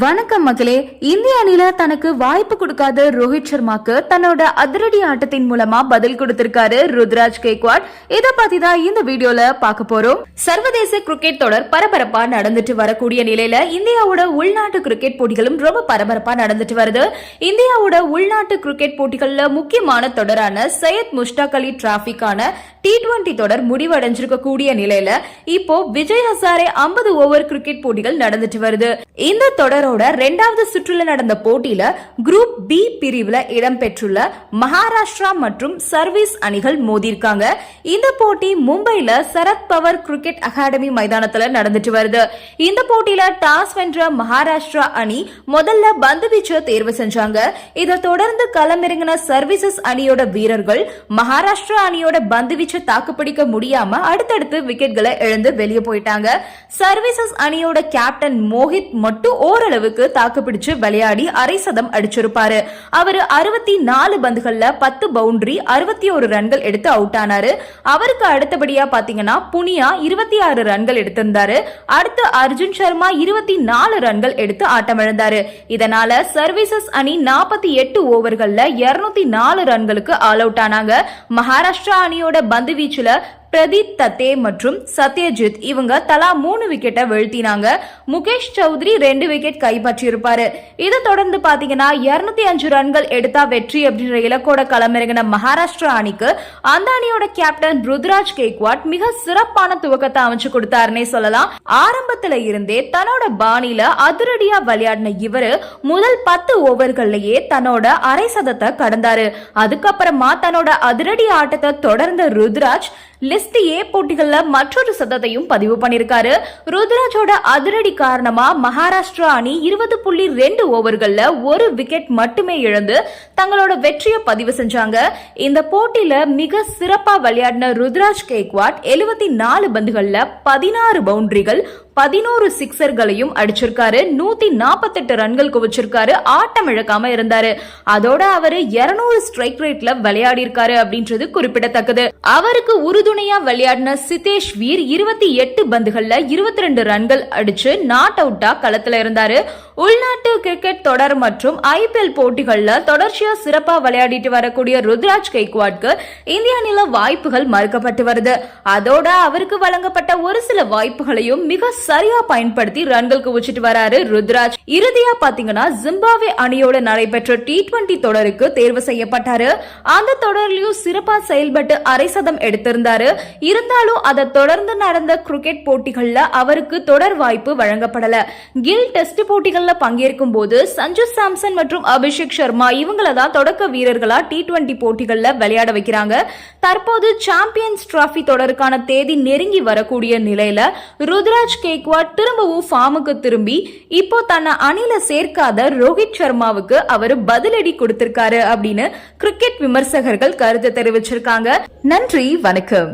வணக்கம் மக்களே. இந்திய அணில தனக்கு வாய்ப்பு கொடுக்காத ரோஹித் சர்மாக்கு தன்னோட அதிரடி ஆட்டத்தின் மூலமா பதில் கொடுத்திருக்காரு ருத்ராஜ் கேக்வாட். இத பத்தி தான் இந்த வீடியோல பார்க்க போறோம். சர்வதேச கிரிக்கெட் தொடர் பரபரப்பா நடந்துட்டு வரக்கூடிய நிலையில இந்தியாவோட உள்நாட்டு கிரிக்கெட் போட்டிகளும் ரொம்ப பரபரப்பா நடந்துட்டு வருது. இந்தியாவோட உள்நாட்டு கிரிக்கெட் போட்டிகள்ல முக்கியமான தொடரான சையத் முஷ்டாக் அலி டிராபிக்கான T20 தொடர் முடிவடைஞ்சிருக்க கூடிய நிலையில இப்போ விஜய் ஹசாரே 50 ஓவர் கிரிக்கெட் போட்டிகள் நடந்துட்டு வருது. இந்த தொடரோட இரண்டாவது சுற்றுல நடந்த போட்டியில குரூப் பி பிரிவுல இடம்பெற்றுள்ள மகாராஷ்டிரா மற்றும் சர்வீஸ் அணிகள் மோதிருக்காங்க. இந்த போட்டி மும்பைல சரத் பவர் கிரிக்கெட் அகாடமி மைதானத்துல நடந்துட்டு வருது. இந்த போட்டியில டாஸ் வென்ற மகாராஷ்டிரா அணி முதல்ல பந்து வீச்ச தேர்வு செஞ்சாங்க. இதை தொடர்ந்து களமிறங்கின சர்வீசஸ் அணியோட வீரர்கள் மகாராஷ்டிரா அணியோட பந்து வீச்ச தாக்குப்பிடிக்க முடியாம அடுத்தடுத்து விக்கெட்களை இழந்து வெளியே போயிட்டாங்க. சர்வீசஸ் அணியோட கேப்டன் மோஹித் மட்டும் ஓரளவுக்கு தாக்குப்பிடிச்சு விளையாடி அரை சதம் அடிச்சிருப்பாரு. அவரு 64 பந்துகள்ல 10 பவுண்டரி 61 ரன்கள் எடுத்து அவுட் ஆனாரு. அவருக்கு அடுத்தபடியா பாத்தீங்கன்னா புனியா 26 ரன்கள் எடுத்திருந்தாரு. அடுத்து அர்ஜுன் சர்மா 24 ரன்கள் எடுத்து ஆட்டமிழந்தாரு. இதனால சர்வீசஸ் அணி 48 ஓவர்கள்ல 204 ரன்களுக்கு ஆல் அவுட் ஆனாங்க. மகாராஷ்டிரா அணியோட பந்து வீச்சுல பிரதீப் தத்தே மற்றும் சத்யஜித் இவங்க தலா 3 விக்கெட்டை வீழ்த்தினாங்க. முகேஷ் சௌத்ரி 2 விக்கெட் கைப்பற்றியிருப்பாரு. இதை தொடர்ந்து பாத்தீங்கன்னா 205 ரன்கள் எடுத்தா வெற்றி அப்படின்ற இலக்கோட களமிறங்கின மகாராஷ்டிரா அணிக்கு அந்த அணியோட கேப்டன் ருத்ராஜ் கேக்வாட் மிக சிறப்பான துவக்கத்தை அமைச்சு கொடுத்தாருன்னே சொல்லலாம். ஆரம்பத்துல இருந்தே தன்னோட பாணியில அதிரடியா விளையாடின இவரு முதல் 10 ஓவர்கள்லயே தன்னோட அரை சதத்தை கடந்தாரு. அதுக்கப்புறமா தன்னோட அதிரடி ஆட்டத்தை தொடர்ந்த ருத்ராஜ் லிஸ்ட் ஏ போட்டிகள்ல மற்றொரு சதத்தையும் பதிவு பண்ணிருக்காரு. ருத்ராஜோட அதிரடி காரணமா மகாராஷ்டிரா அணி 20.2 ஓவர்கள்ல 1 விக்கெட் மட்டுமே இழந்து தங்களோட வெற்றியை பதிவு செஞ்சாங்க. இந்த போட்டியில மிக சிறப்பா விளையாடின ருத்ராஜ் கேக்வாட் 74 பந்துகள்ல 16 பவுண்டரிகள் 11 சிக்ஸர்களையும் அடிச்சிருக்காரு. 148 ரன்கள் குவிச்சிருக்காரு. ஆட்டம் இழக்காம இருந்தாரு. அதோட அவரு 200 ஸ்ட்ரைக் ரேட்ல விளையாடி இருக்காரு அப்படின்றது குறிப்பிடத்தக்கது. அவருக்கு உறுதுணையா விளையாடின சிதேஷ் வீர் 28 பந்துகள்ல 22 ரன்கள் அடிச்சு நாட் அவுட்டா களத்துல இருந்தாரு. உள்நாட்டு கிரிக்கெட் தொடர் மற்றும் IPL போட்டிகள்ல தொடர்ச்சியா சிறப்பா விளையாடிட்டு வரக்கூடிய ருத்ராஜ் கேக்வாட்க்கு இந்திய அணில வாய்ப்புகள் மறுக்கப்பட்டு வருது. அதோட அவருக்கு வழங்கப்பட்ட ஒரு சில வாய்ப்புகளையும் மிக சரியா பயன்படுத்தி ரன்கள் குவிச்சிட்டு வராரு ருத்ராஜ். இறுதியா பாத்தீங்கன்னா ஜிம்பாப்வே அணியோட நடைபெற்ற T20 தொடருக்கு தேர்வு செய்யப்பட்டாரு. அந்த தொடர்லயும் சிறப்பா செயல்பட்டு அரை சதம் எடுத்திருந்தாரு. இருந்தாலும் அதை தொடர்ந்து நடந்த கிரிக்கெட் போட்டிகள்ல அவருக்கு தொடர் வாய்ப்பு வழங்கப்படல. கில் டெஸ்ட் போட்டிகள்ல பங்கேற்கும் போது சஞ்சு சாம்சன் மற்றும் அபிஷேக் சர்மா இவங்கள தான் தொடக்க வீரர்களா T20 போட்டிகள்ல விளையாட வைக்கிறாங்க. தற்போது சாம்பியன்ஸ் டிராபி தொடருக்கான தேதி நெருங்கி வரக்கூடிய நிலையில ருத்ராஜ் கேக்வாட் திரும்பவும் ஃபார்முக்கு திரும்பி இப்போ தன்னை அணில சேர்க்காத ரோஹித் சர்மாவுக்கு அவரு பதிலடி கொடுத்திருக்காரு அப்படின்னு கிரிக்கெட் விமர்சகர்கள் கருத்து தெரிவிச்சிருக்காங்க. நன்றி, வணக்கம்.